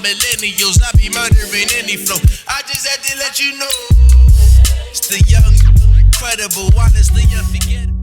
millennials. I be murdering any flow. I just had to let you know. It's the young, incredible, honestly unforgettable.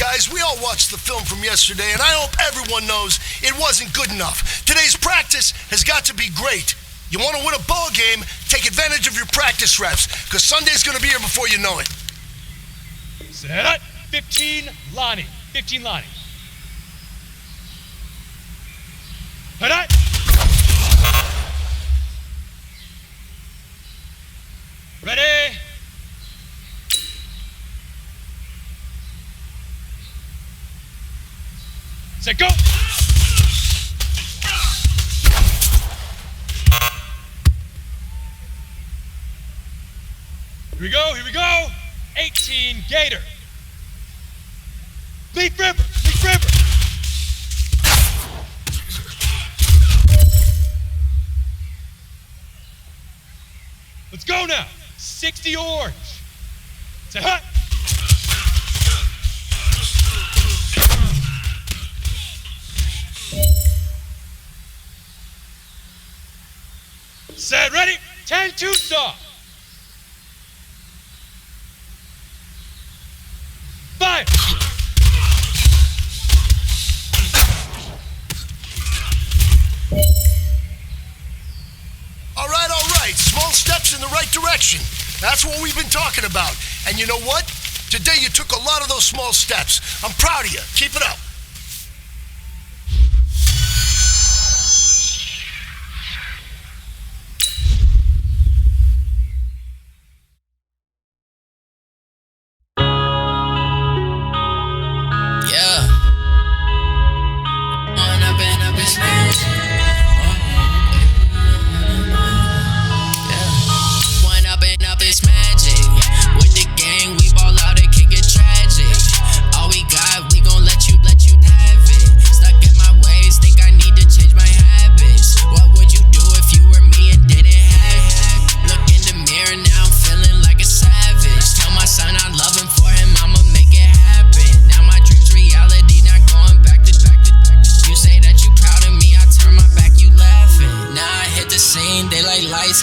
Guys, we all watched the film from yesterday, and I hope everyone knows it wasn't good enough. Today's practice has got to be great. You want to win a ball game, take advantage of your practice reps, because Sunday's going to be here before you know it. Set. 15, Lonnie. 15, Lonnie. Set. Ready. Set, go! Here we go! 18, Gator. Leaf River! Let's go now! 60, Orange. Set, hut! Set, ready, 10-2 stop. Fire. All right. Small steps in the right direction. That's what we've been talking about. And you know what? Today you took a lot of those small steps. I'm proud of you. Keep it up.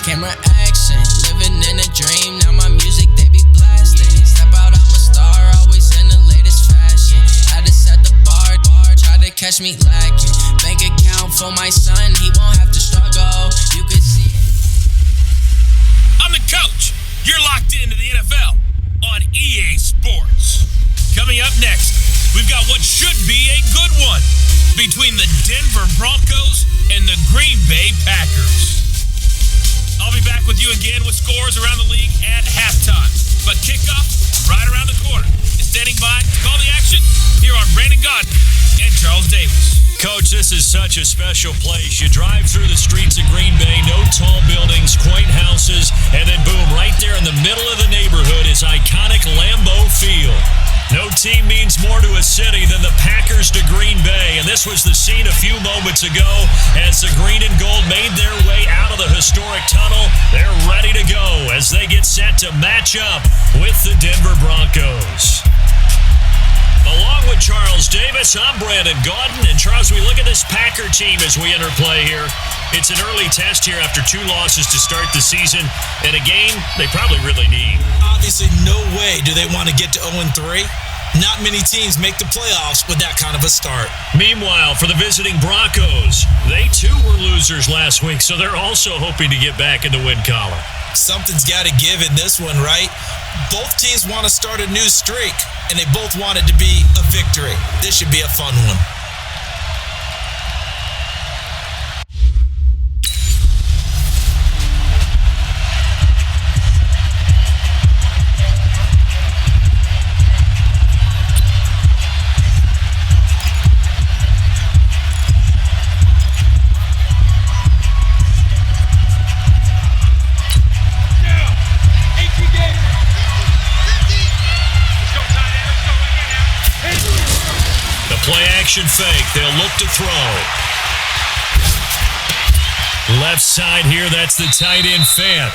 Camera action, living in a dream. Now my music they be blasting. Step out, I'm a star, always in the latest fashion. Had to set the bar, try to catch me lacking. Bank account for my son, he won't have to struggle. You could see it. I'm the coach. You're locked into the NFL on EA Sports. Coming up next, we've got what should be a good one between the Denver Broncos and the Green Bay Packers. I'll be back with you again with scores around the league at halftime. But kickoff right around the corner. And standing by to call the action, here are Brandon Godden and Charles Davis. Coach, this is such a special place. You drive through the streets of Green Bay, no tall buildings, quaint houses, and then boom, right there in the middle of the neighborhood is iconic Lambeau Field. No team means more to a city than the Packers to Green Bay, and this was the scene a few moments ago as the green and gold made their way out of the historic tunnel. They're ready to go as they get set to match up with the Denver Broncos. Along with Charles Davis, I'm Brandon Godden, and Charles, we look at this Packer team as we enter play here. It's an early test here after 2 losses to start the season, and a game they probably really need. Obviously, no way do they want to get to 0-3. Not many teams make the playoffs with that kind of a start. Meanwhile, for the visiting Broncos, they too were losers last week, so they're also hoping to get back in the win column. Something's got to give in this one, right? Both teams want to start a new streak, and they both want it to be a victory. This should be a fun one. Play-action fake. They'll look to throw. Left side here, that's the tight end Fant.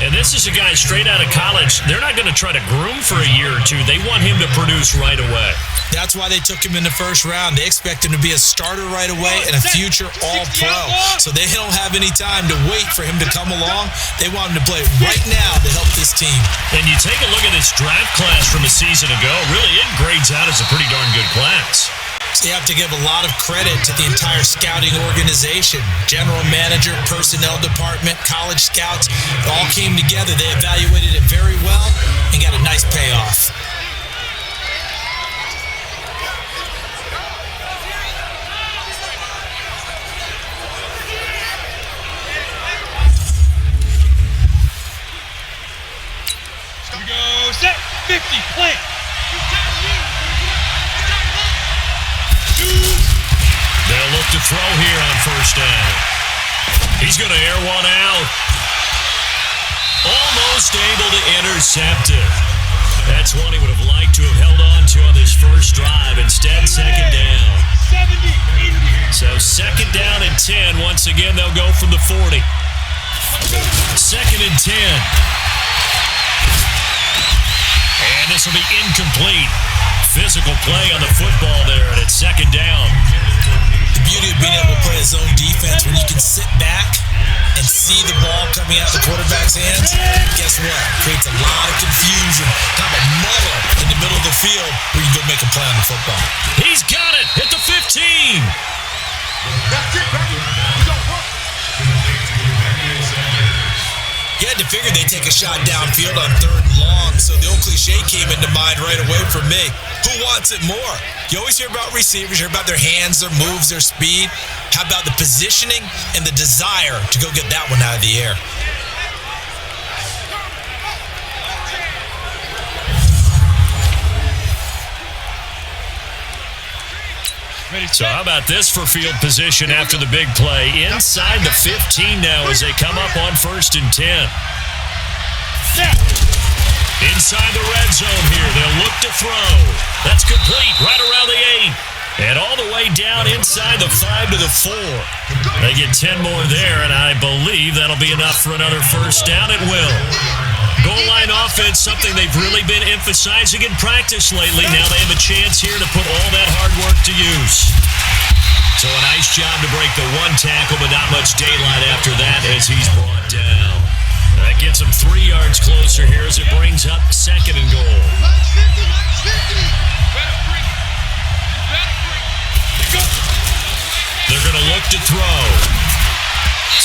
And this is a guy straight out of college. They're not going to try to groom for a year or two. They want him to produce right away. That's why they took him in the first round. They expect him to be a starter right away and a future all-pro. So they don't have any time to wait for him to come along. They want him to play right now to help this team. And you take a look at this draft class from a season ago. Really, it grades out as a pretty darn good class. So you have to give a lot of credit to the entire scouting organization. General manager, personnel department, college scouts, it all came together. They evaluated it very well and got a nice payoff. Here we go, set, 50, plant. They'll look to throw here on first down. He's going to air one out. Almost able to intercept it. That's one he would have liked to have held on to on this first drive. Instead, second down. So second down and 10. Once again, they'll go from the 40. Second and 10. And this will be incomplete. Physical play on the football there, and it's second down. The beauty of being able to play a zone defense when you can sit back and see the ball coming out of the quarterback's hands, guess what? Creates a lot of confusion, kind of a muddle in the middle of the field where you can go make a play on the football. He's got it at the 15. That's it, baby. We don't work. You had to figure they'd take a shot downfield on 3rd and long, so the old cliche came into mind right away for me. Who wants it more? You always hear about receivers, hear about their hands, their moves, their speed. How about the positioning and the desire to go get that one out of the air? So how about this for field position after the big play? Inside the 15 now as they come up on 1st and 10. Inside the red zone here, they'll look to throw. That's complete right around the 8. And all the way down inside the 5 to the 4. They get 10 more there, and I believe that'll be enough for another first down. It will. Goal line offense, something they've really been emphasizing in practice lately. Now they have a chance here to put all that hard work to use. So a nice job to break the 1 tackle, but not much daylight after that as he's brought down. That gets him 3 yards closer here as it brings up 2nd and goal. They're going to look to throw.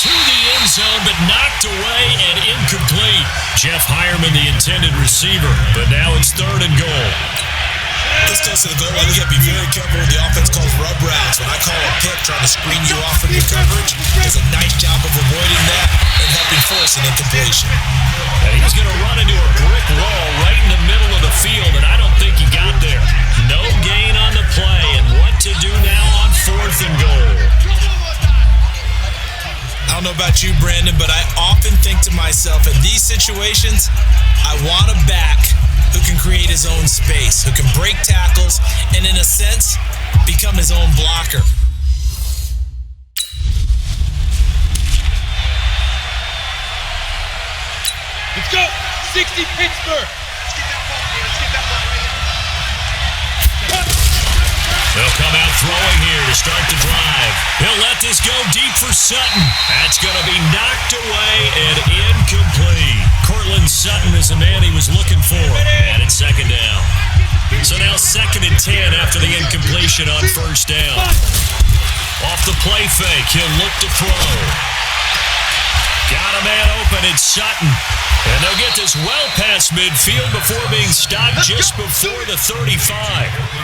To the end zone, but knocked away and incomplete. Jeff Hireman, the intended receiver, but now it's 3rd and goal. This goes to the goal line. You got to be very careful with the offense calls rub routes. When I call a pick, trying to screen you off from your coverage, does a nice job of avoiding that and helping force an incompletion. And he's going to run into a brick wall right in the middle of the field, and I don't think he got there. No gain on the play, and what to do now on 4th and goal. I don't know about you, Brandon, but I often think to myself, in these situations, I want a back who can create his own space, who can break tackles, and in a sense, become his own blocker. Let's go! 60 Pittsburgh! Let's get that ball, man. Let's get that ball right here. They'll come out throwing here to start the drive. He'll let this go deep for Sutton. That's going to be knocked away and incomplete. Cortland Sutton is the man he was looking for. And it's 2nd down. So now 2nd and 10 after the incompletion on 1st down. Off the play fake, he'll look to throw. Got a man open, it's Sutton. And they'll get this well past midfield before being stopped just before the 35.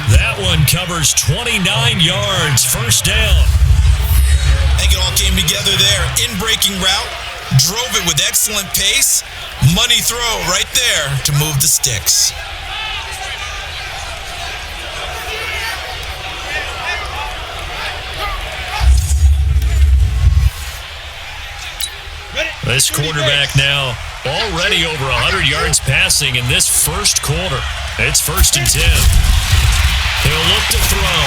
That one covers 29 yards, 1st down. I think it all came together there. In-breaking route, drove it with excellent pace. Money throw right there to move the sticks. This quarterback now already over 100 yards passing in this 1st quarter. It's 1st and 10. He'll look to throw.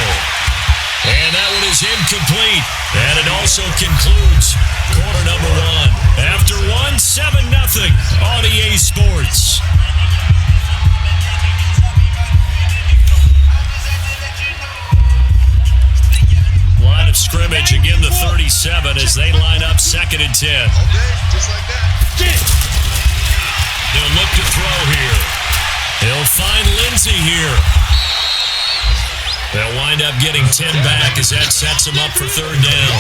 And that one is incomplete. And it also concludes quarter number 1. After 7-0 on EA Sports. Line of scrimmage, again the 37 as they line up 2nd and 10. Okay, just like that. They'll look to throw here. He'll find Lindsey here. They'll wind up getting 10 back as that sets him up for 3rd down.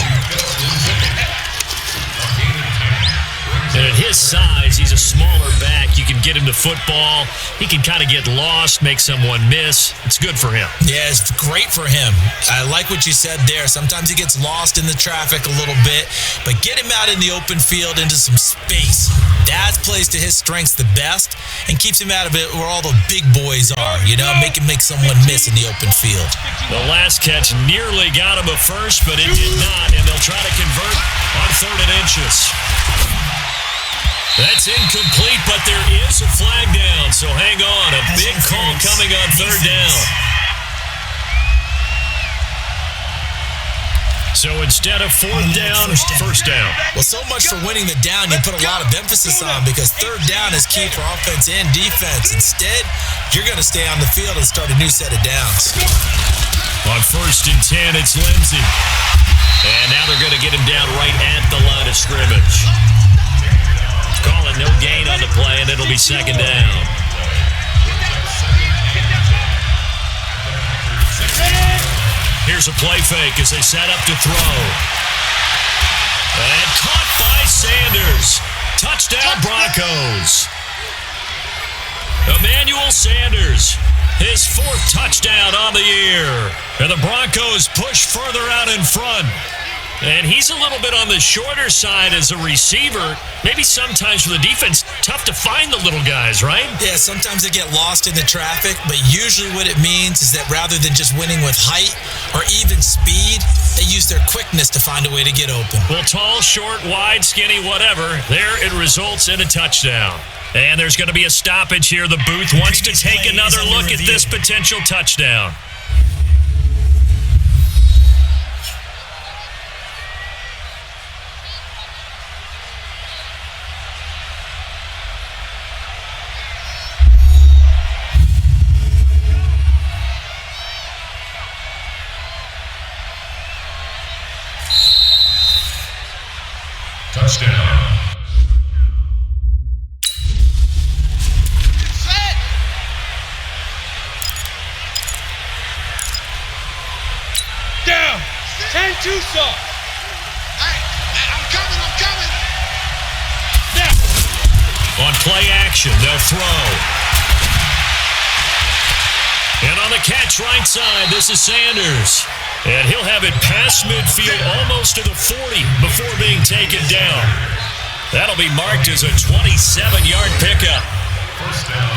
And at his size, he's a smaller back. You can get him to football. He can kind of get lost, make someone miss. It's good for him. Yeah, it's great for him. I like what you said there. Sometimes he gets lost in the traffic a little bit, but get him out in the open field into some space. That plays to his strengths the best and keeps him out of it where all the big boys are, you know, make someone miss in the open field. The last catch nearly got him a first, but it did not, and they'll try to convert on 3rd and inches. That's incomplete, but there is a flag down, so hang on. A big call coming on 3rd down. So instead of 4th down, 1st down. Well, so much for winning the down, you put a lot of emphasis on because 3rd down is key for offense and defense. Instead, you're going to stay on the field and start a new set of downs. On 1st and 10, it's Lindsey. And now they're going to get him down right at the line of scrimmage. Calling no gain on the play, and it'll be second down. Here's a play fake as they set up to throw. And caught by Sanders. Touchdown Broncos. Emmanuel Sanders, his 4th touchdown on the year. And the Broncos push further out in front. And he's a little bit on the shorter side as a receiver. Maybe sometimes for the defense, tough to find the little guys, right? Yeah, sometimes they get lost in the traffic, but usually what it means is that rather than just winning with height or even speed, they use their quickness to find a way to get open. Well, tall, short, wide, skinny, whatever, there it results in a touchdown. And there's going to be a stoppage here. The booth wants to take another look at this potential touchdown. Touchdown. Down. 10-2 soft. I'm coming. Now. On play action, they'll throw. And on the catch right side, this is Sanders. And he'll have it past midfield almost to the 40 before being taken down. That'll be marked as a 27-yard pickup. First down.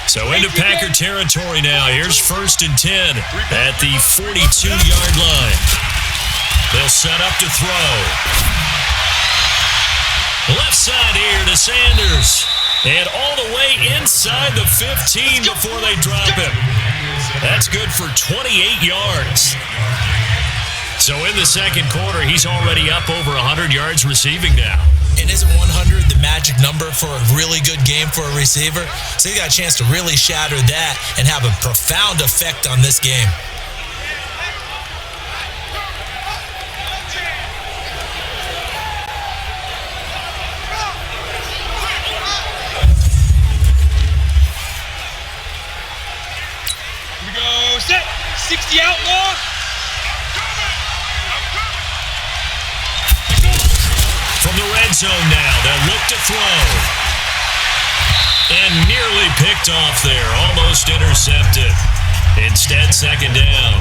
So into Packer territory now. Here's 1st and 10 at the 42-yard line. They'll set up to throw. Left side here to Sanders. And all the way inside the 15 before they drop him. That's good for 28 yards. So in the second quarter, he's already up over 100 yards receiving now. And isn't 100 the magic number for a really good game for a receiver? So he got a chance to really shatter that and have a profound effect on this game. Here we go. Set. 60 outlaw. From the red zone now, they'll look to throw. And nearly picked off there, almost intercepted. Instead, second down.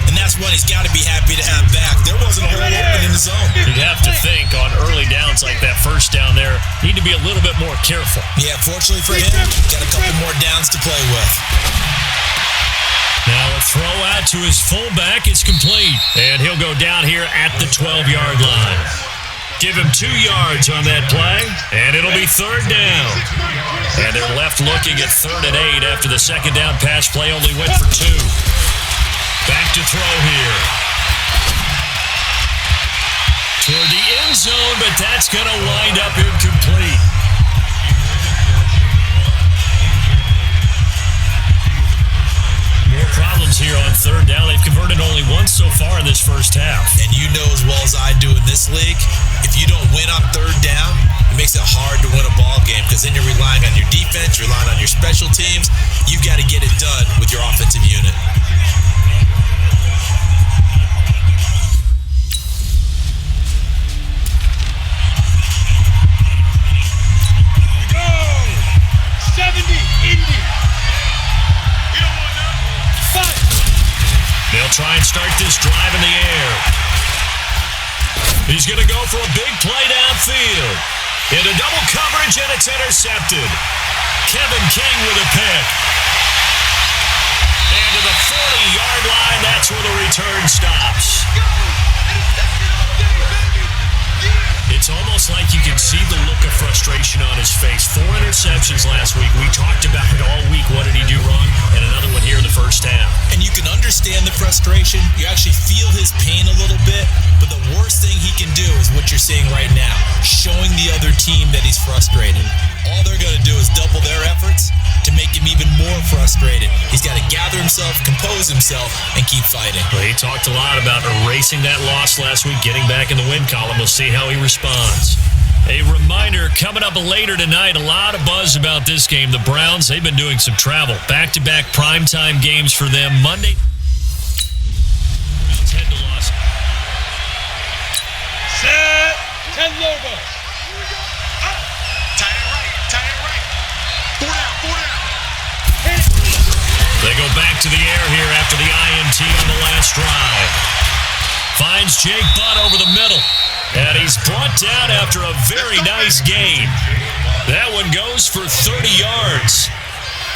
And that's one he's got to be happy to have back. There wasn't a hole open in the zone. You'd have to think on early downs like that first down there, need to be a little bit more careful. Yeah, fortunately for him, got a couple more downs to play with. Now a throw out to his fullback is complete. And he'll go down here at the 12-yard line. Give him 2 yards on that play, and it'll be third down. And they're left looking at 3rd and 8 after the second down pass play only went for 2. Back to throw here. Toward the end zone, but that's going to wind up incomplete. More problems here on third down. They've converted only once so far in this first half. And you know as well as I do in this league, if you don't win on third down, it makes it hard to win a ball game because then you're relying on your defense, you're relying on your special teams. You've got to get it done with your offensive unit. Go! 70, Indy. They'll try and start this drive in the air. He's going to go for a big play downfield. Into double coverage, and it's intercepted. Kevin King with a pick. And to the 40-yard line, that's where the return stops. It's almost like you can see the look of frustration on his face. 4 interceptions last week. We talked about it all week. What did he do wrong? And another one here in the the first half. And you can understand the frustration. You actually feel his pain a little bit. But the worst thing he can do is what you're seeing right now, showing the other team that he's frustrated. All they're going to do is double their efforts to make him even more frustrated. He's got to gather himself, compose himself, and keep fighting. Well, he talked a lot about erasing that loss last week, getting back in the win column. We'll see how he responds. A reminder, coming up later tonight, a lot of buzz about this game. The Browns, they've been doing some travel. Back-to-back primetime games for them. Monday. Browns head to Los. Set. 10 logo. Tight end right. 4 down. They go back to the air here after the INT on the last drive. Finds Jake Butt over the middle. And he's brought down after a very nice gain. That one goes for 30 yards.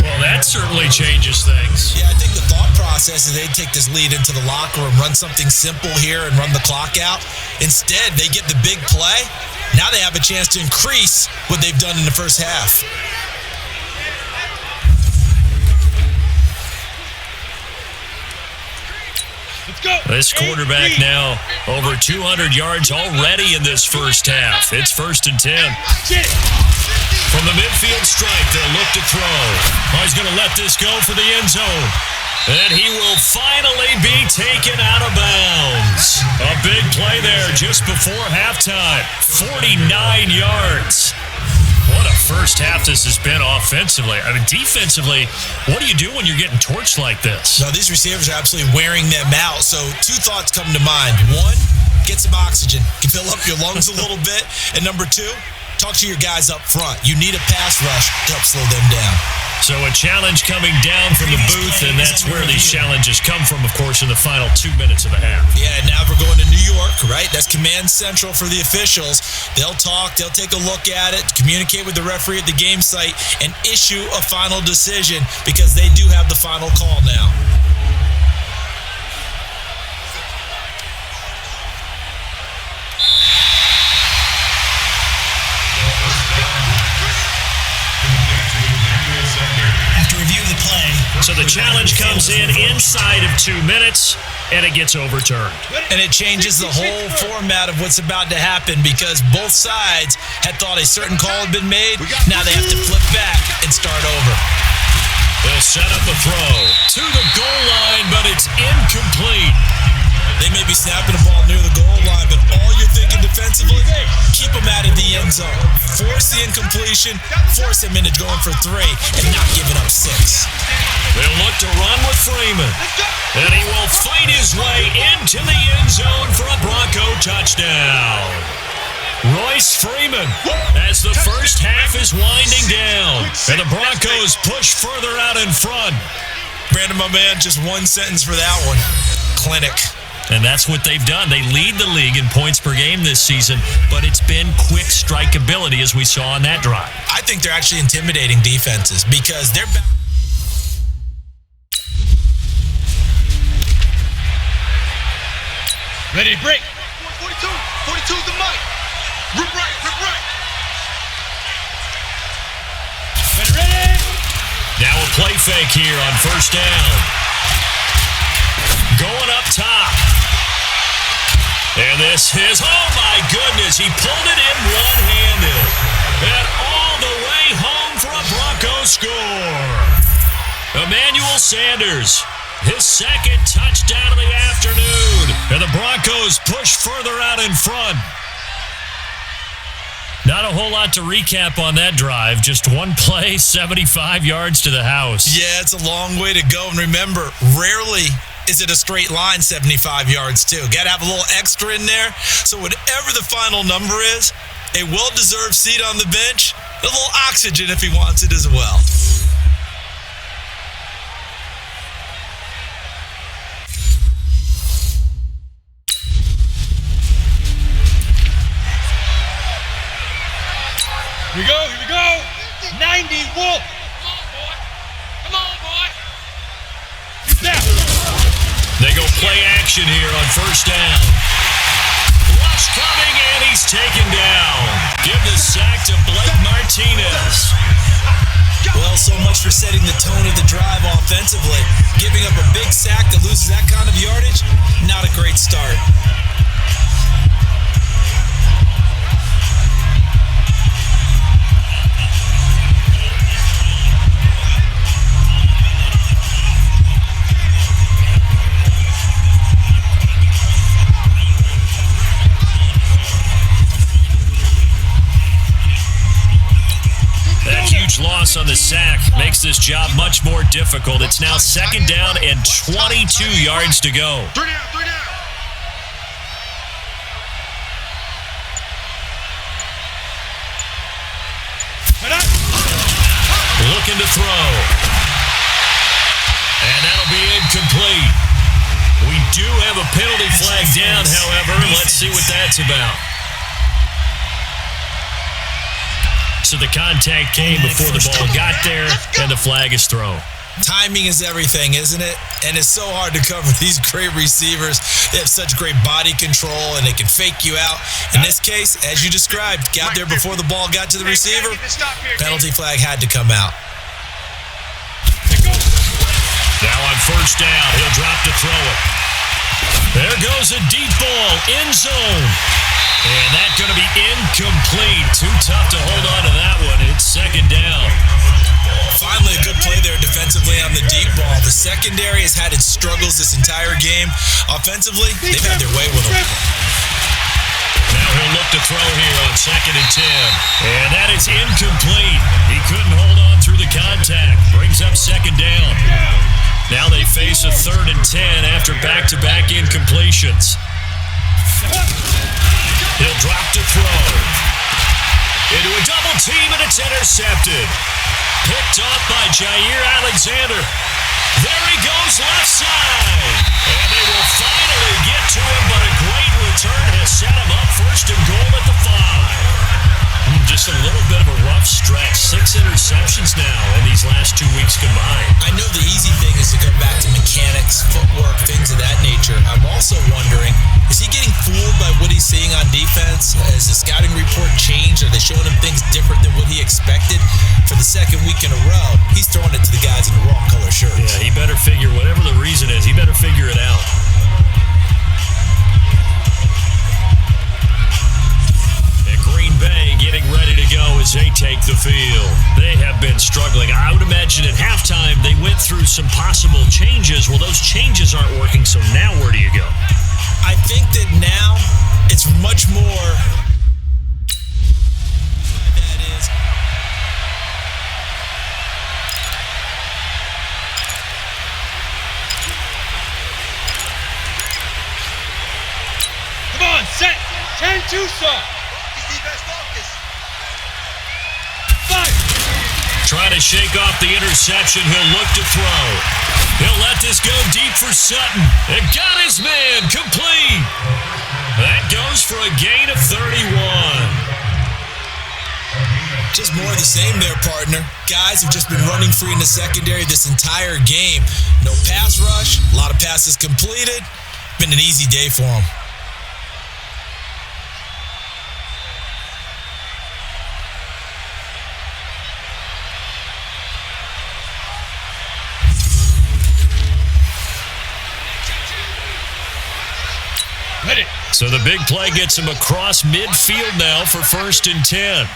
Well, that certainly changes things. Yeah, I think the thought process is they take this lead into the locker room, run something simple here and run the clock out. Instead, they get the big play. Now they have a chance to increase what they've done in the first half. This quarterback now over 200 yards already in this first half. It's 1st and 10. From the midfield stripe, they'll look to throw. Oh, he's going to let this go for the end zone. And he will finally be taken out of bounds. A big play there just before halftime. 49 yards. What a first half this has been offensively. I mean, defensively, what do you do when you're getting torched like this? No, these receivers are absolutely wearing them out. So 2 thoughts come to mind. 1, get some oxygen. You can fill up your lungs a little bit. And number 2, talk to your guys up front. You need a pass rush to help slow them down. So a challenge coming down from the booth, and that's where these challenges come from, of course, in the final 2 minutes of the half. Yeah, and now we're going to New York, right? That's command central for the officials. They'll talk, they'll take a look at it, communicate with the referee at the game site, and issue a final decision because they do have the final call now. So the challenge comes in inside of 2 minutes, and it gets overturned. And it changes the whole format of what's about to happen because both sides had thought a certain call had been made. Now they have to flip back and start over. They'll set up a throw to the goal line, but it's incomplete. They may be snapping the ball near the goal line, but all you're thinking defensively, keep them out of the end zone. Force the incompletion, force them into going for 3, and not giving up 6. They'll look to run with Freeman, and he will fight his way into the end zone for a Bronco touchdown. Royce Freeman as the first half is winding down, and the Broncos push further out in front. Brandon, my man, just 1 sentence for that one. Clinic. And that's what they've done. They lead the league in points per game this season, but it's been quick strike ability as we saw on that drive. I think they're actually intimidating defenses because they're back. Ready to break. 42 is the mic. Rip right. Ready. Now a play fake here on first down. Going up top. And this is, oh my goodness, he pulled it in one-handed. And all the way home for a Broncos score. Emmanuel Sanders, his second touchdown of the afternoon. And the Broncos push further out in front. Not a whole lot to recap on that drive. Just one play, 75 yards to the house. Yeah, it's a long way to go. And remember, rarely is it a straight line 75 yards too. Got to have a little extra in there. So whatever the final number is, a well-deserved seat on the bench, a little oxygen if he wants it as well. Here we go. 90, Wolf. Come on, boy. They go play action here on first down. Rush coming, and he's taken down. Give the sack to Blake Martinez. Well, so much for setting the tone of the drive offensively. Giving up a big sack that loses that kind of yardage, not a great start. Loss on the sack makes this job much more difficult. It's now 2nd down and 22 yards to go. 3 down. Looking to throw. And that'll be incomplete. We do have a penalty flag down, however. Let's see what that's about. So the contact came before the ball got there, and the flag is thrown. Timing is everything, isn't it? And it's so hard to cover these great receivers. They have such great body control, and they can fake you out. In this case, as you described, got there before the ball got to the receiver. Penalty flag had to come out. Now on 1st down, he'll drop to throw it. There goes a deep ball, end zone. And that's going to be incomplete. Too tough to hold on to that one. It's 2nd down. Finally, a good play there defensively on the deep ball. The secondary has had its struggles this entire game. Offensively, they've had their way with them. Now he'll look to throw here on 2nd and 10. And that is incomplete. He couldn't hold on through the contact. Brings up 2nd down. Now they face a 3rd and 10 after back-to-back incompletions. He'll drop to throw. Into a double team, and it's intercepted. Picked up by Jair Alexander. There he goes left side. And they will finally get to him, but a great return has set him up 1st and goal at the 5. Just a little bit of a rough stretch. 6 interceptions now in these last 2 weeks combined. I know the easy thing is to go back to mechanics, footwork, things of that nature. I'm also wondering, is he getting fooled by what he's seeing on defense? Has the scouting report changed? Are they showing him things different than what he expected? For the 2nd week in a row, he's throwing it to the guys in the wrong color shirts. Yeah, he better figure, whatever the reason is, he better figure it out. Green Bay getting ready to go as they take the field. They have been struggling. I would imagine at halftime they went through some possible changes. Well, those changes aren't working, so now where do you go? I think that now it's much more... That is... Come on, set. 10-2 soft. Trying to shake off the interception. He'll look to throw. He'll let this go deep for Sutton. And got his man complete. That goes for a gain of 31. Just more of the same there, partner. Guys have just been running free in the secondary this entire game. No pass rush, a lot of passes completed. Been an easy day for them. So the big play gets him across midfield now for 1st and 10.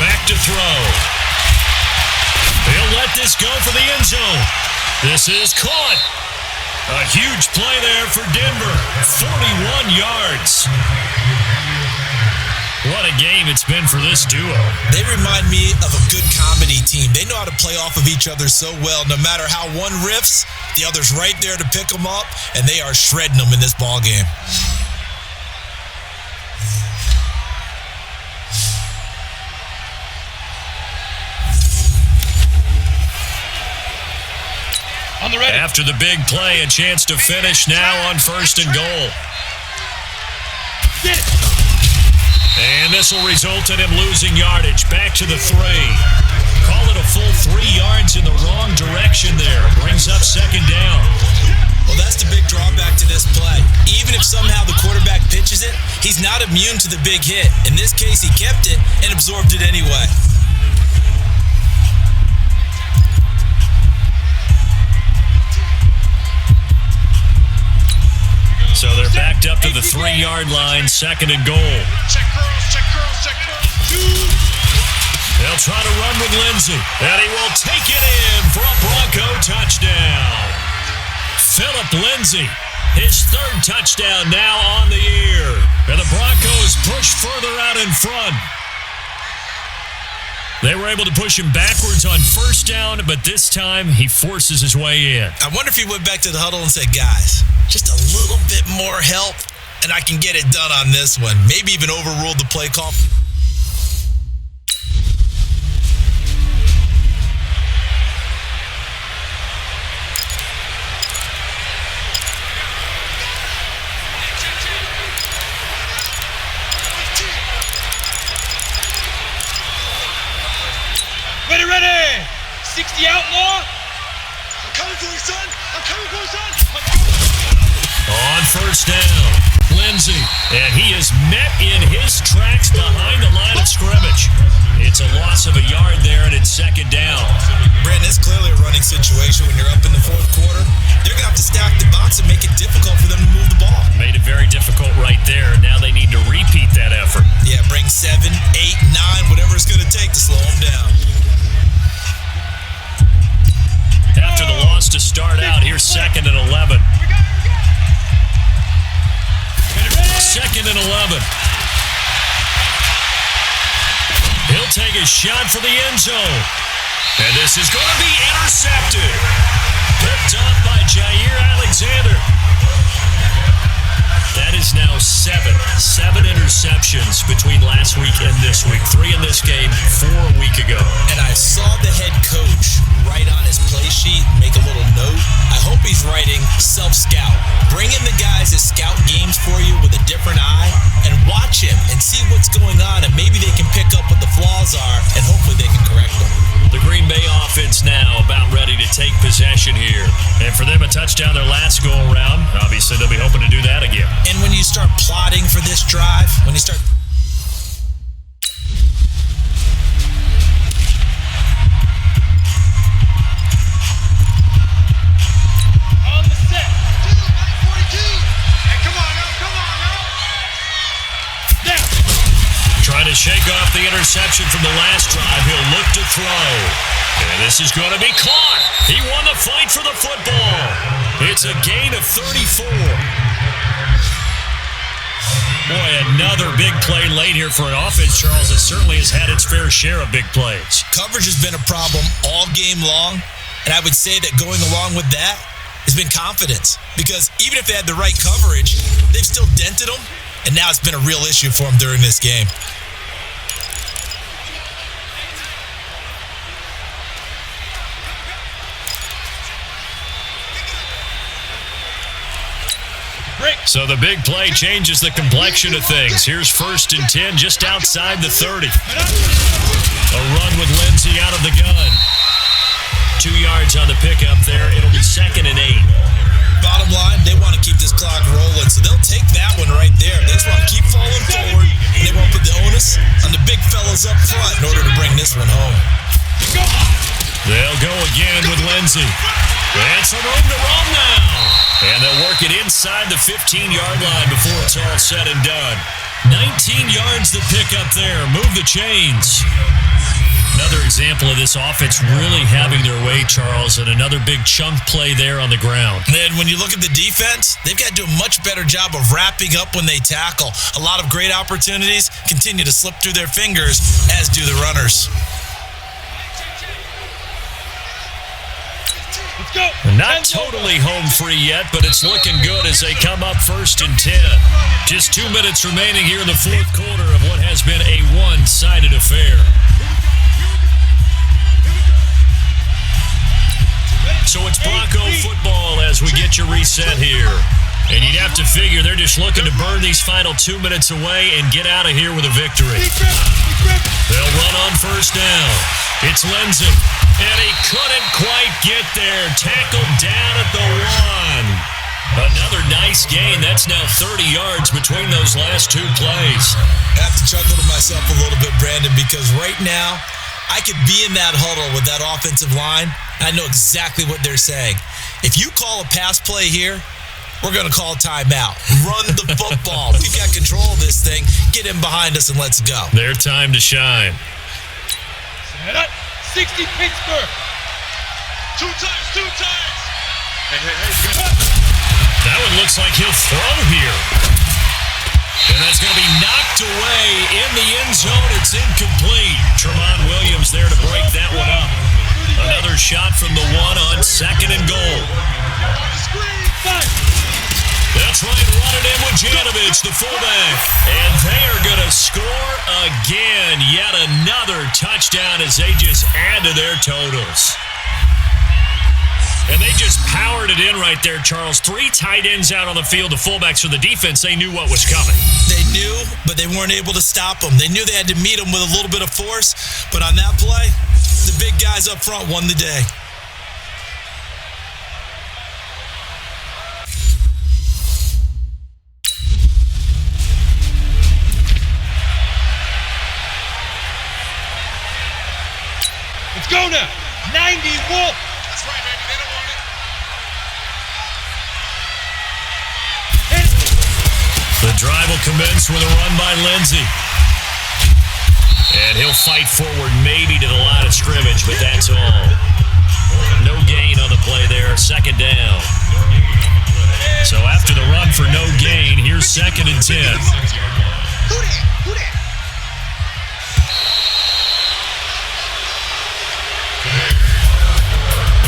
Back to throw. He'll let this go for the end zone. This is caught. A huge play there for Denver. 41 yards. What a game it's been for this duo. They remind me of a good comedy team. They know how to play off of each other so well. No matter how one riffs, the other's right there to pick them up, and they are shredding them in this ball game. On the ready. After the big play, a chance to finish now on 1st and goal. And this will result in him losing yardage. Back to the 3. Call it a full 3 yards in the wrong direction there. Brings up 2nd down. Well, that's the big drawback to this play. Even if somehow the quarterback pitches it, he's not immune to the big hit. In this case, he kept it and absorbed it anyway. So they're backed up to the 3-yard line, 2nd and goal. Check girls. They'll try to run with Lindsey, and he will take it in for a Bronco touchdown. Philip Lindsey, his 3rd touchdown now on the year. And the Broncos push further out in front. They were able to push him backwards on 1st down, but this time he forces his way in. I wonder if he went back to the huddle and said, guys, just a little bit more help, and I can get it done on this one. Maybe even overruled the play call. Ready! 60 outlaw! I'm coming for you, son! On 1st down, Lindsey, and he is met in his tracks behind the line of scrimmage. It's a loss of a yard there, and it's 2nd down. Brandon, it's clearly a running situation when you're up in the 4th quarter. They're going to have to stack the box and make it difficult for them to move the ball. Made it very difficult right there. Now they need to repeat that effort. Yeah, bring 7, 8, 9, whatever it's going to take to slow them down. After the loss to start out, here's 2nd and 11. 2nd and 11. He'll take a shot for the end zone. And this is going to be intercepted. Picked up by Jair Alexander. That is now 7 interceptions between last week and this week. 3 in this game, 4 a week ago. And I saw the head coach write on his play sheet, make a little note. I hope he's writing self-scout. Bring in the guys that scout games for you with a different eye and watch him and see what's going on, and maybe they can pick up what the flaws are, and hopefully they can correct them. The Green Bay offense now about ready to take possession here. And for them, a touchdown their last go-around. Obviously, they'll be hoping to do that again. And when you start plotting for this drive, when you start... On the set. 42. Hey, come on now. Now. Trying to shake off the interception from the last drive. He'll look to throw. And this is going to be caught. He won the fight for the football. It's a gain of 34. Boy, another big play late here for an offense, Charles, that certainly has had its fair share of big plays. Coverage has been a problem all game long, and I would say that going along with that has been confidence. Because even if they had the right coverage, they've still dented them, and now it's been a real issue for them during this game. So the big play changes the complexion of things. Here's 1st and 10 just outside the 30. A run with Lindsey out of the gun. 2 yards on the pickup there. It'll be 2nd and 8. Bottom line, they want to keep this clock rolling, so they'll take that one right there. They just want to keep falling forward, and they won't put the onus on the big fellas up front in order to bring this one home. They'll go again with Lindsey. And some room to roam now. And they'll work it inside the 15-yard line before it's all said and done. 19 yards to pick up there. Move the chains. Another example of this offense really having their way, Charles, and another big chunk play there on the ground. And when you look at the defense, they've got to do a much better job of wrapping up when they tackle. A lot of great opportunities continue to slip through their fingers, as do the runners. Not totally home free yet, but it's looking good as they come up 1st and 10. Just 2 minutes remaining here in the 4th quarter of what has been a one-sided affair. So it's Bronco football as we get your reset here. And you'd have to figure they're just looking to burn these final 2 minutes away and get out of here with a victory. They'll run on 1st down. It's Lindsey. And he couldn't quite get there. Tackled down at the 1. Another nice gain. That's now 30 yards between those last two plays. I have to chuckle to myself a little bit, Brandon, because right now I could be in that huddle with that offensive line. I know exactly what they're saying. If you call a pass play here, we're going to call timeout. Run the football. We got control of this thing. Get in behind us and let's go. Their time to shine. Set up. 60 Pittsburgh. Two times. Hey. That one looks like he'll throw here. And that's going to be knocked away in the end zone. It's incomplete. Tremont Williams there to break that one up. Another shot from the one on 2nd and goal. That's right, run it in with Janovich, the fullback. And they are going to score again. Yet another touchdown as they just add to their totals. And they just powered it in right there, Charles. 3 tight ends out on the field. The fullbacks for the defense, they knew what was coming. They knew, but they weren't able to stop them. They knew they had to meet them with a little bit of force. But on that play, the big guys up front won the day. Let's go now. 90 Wolf. That's right, baby. They don't want it. The drive will commence with a run by Lindsey. And he'll fight forward maybe to the line of scrimmage, but that's all. No gain on the play there, 2nd down. So after the run for no gain, here's 2nd and 10. Who that?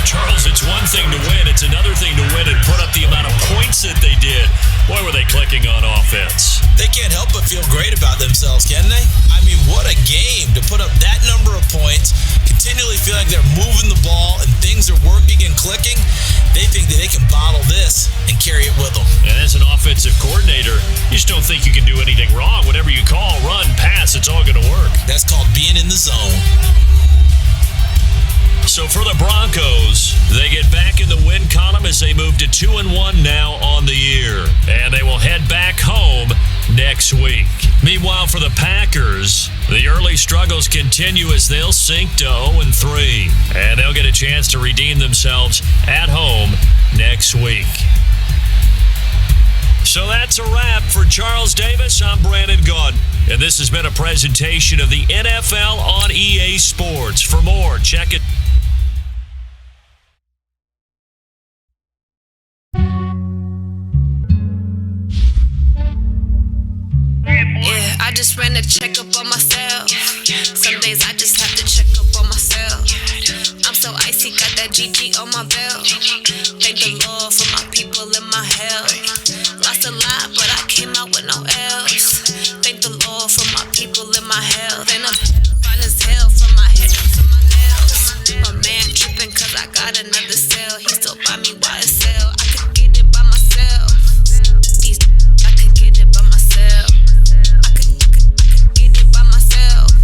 Charles, it's one thing to win. It's another thing to win and put up the amount of points that they did. Boy, were they clicking on offense. They can't help but feel great about themselves, can they? I mean, what a game to put up that number of points, continually feeling like they're moving the ball and things are working and clicking. They think that they can bottle this and carry it with them. And as an offensive coordinator, you just don't think you can do anything wrong. Whatever you call, run, pass, it's all going to work. That's called being in the zone. So for the Broncos, they get back in the win column as they move to 2-1 now on the year. And they will head back home next week. Meanwhile, for the Packers, the early struggles continue as they'll sink to 0-3. And they'll get a chance to redeem themselves at home next week. So that's a wrap for Charles Davis. I'm Brandon Gaudin, and this has been a presentation of the NFL on EA Sports. For more, check it. Yeah, I just ran a checkup on myself. Some days I just have to check up on myself. I'm so icy, got that GG on my belt. Thank the Lord for my people and my health. Lost a lot, but I came out with no else. Thank the Lord for my people and my health. And I'm fine as hell from my head up to my nails. My man tripping cause I got another cell. He still buy me YSL. I could get it by myself. I could get it by myself. I could get it by myself.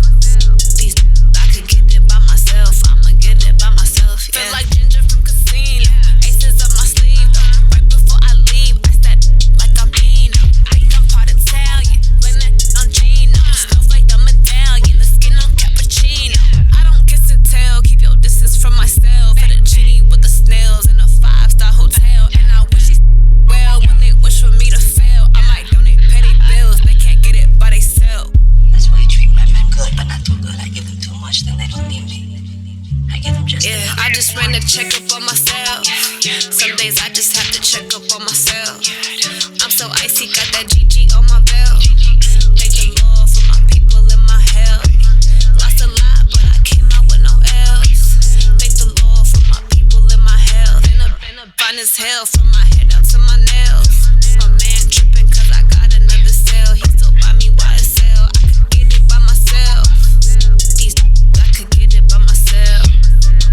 I could get it by myself. I'ma get it by myself. Yeah. Feel like Ginger from Casino. Aces up my sleeve though. Right before I leave, I step like I'm Dino. I'm part Italian, blend that on Gino. Smells like the medallion, the skin on cappuccino. I don't kiss and tell, keep your distance from myself. Fettuccine with the snails in a 5-star hotel. And I wish he well when they wish for me to fail. I might donate petty bills, they can't get it by themselves. That's why I treat my men good, but not too good. I give them too much, then they don't need me. I give them just enough. I just ran a checkup on myself. Some days I just have to check up on myself. I'm so icy, got that GG on my belt. Thank the Lord for my people and my health. Lost a lot, but I came out with no else. Thank the Lord for my people and my health. Been up fine as hell from my head up to my nails. My man tripping cause I got another cell. He still buy me YSL. I could get it by myself. I could get it by myself.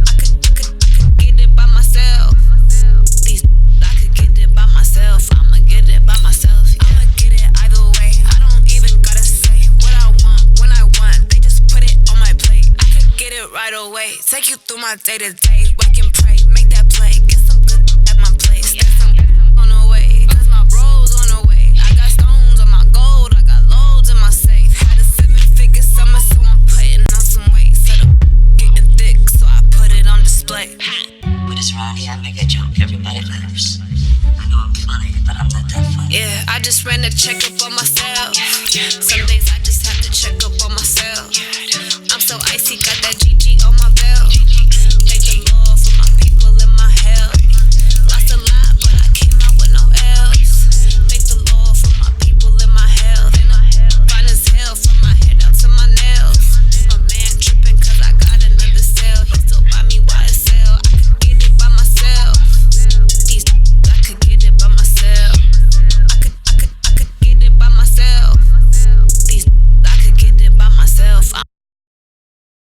I could get it by myself. I could get it by myself. I'ma get it by myself. Yeah. I'ma get it either way. I don't even gotta say what I want when I want. They just put it on my plate. I could get it right away. Take you through my day to day. Wake and pray, make that play. Get some good at my place. There's some on the way. around here, I make a joke, everybody laughs. I know I'm funny, but I'm not that funny. Yeah, I just ran a checkup on myself. Some days I just have to check up on myself. I'm so icy, got that GG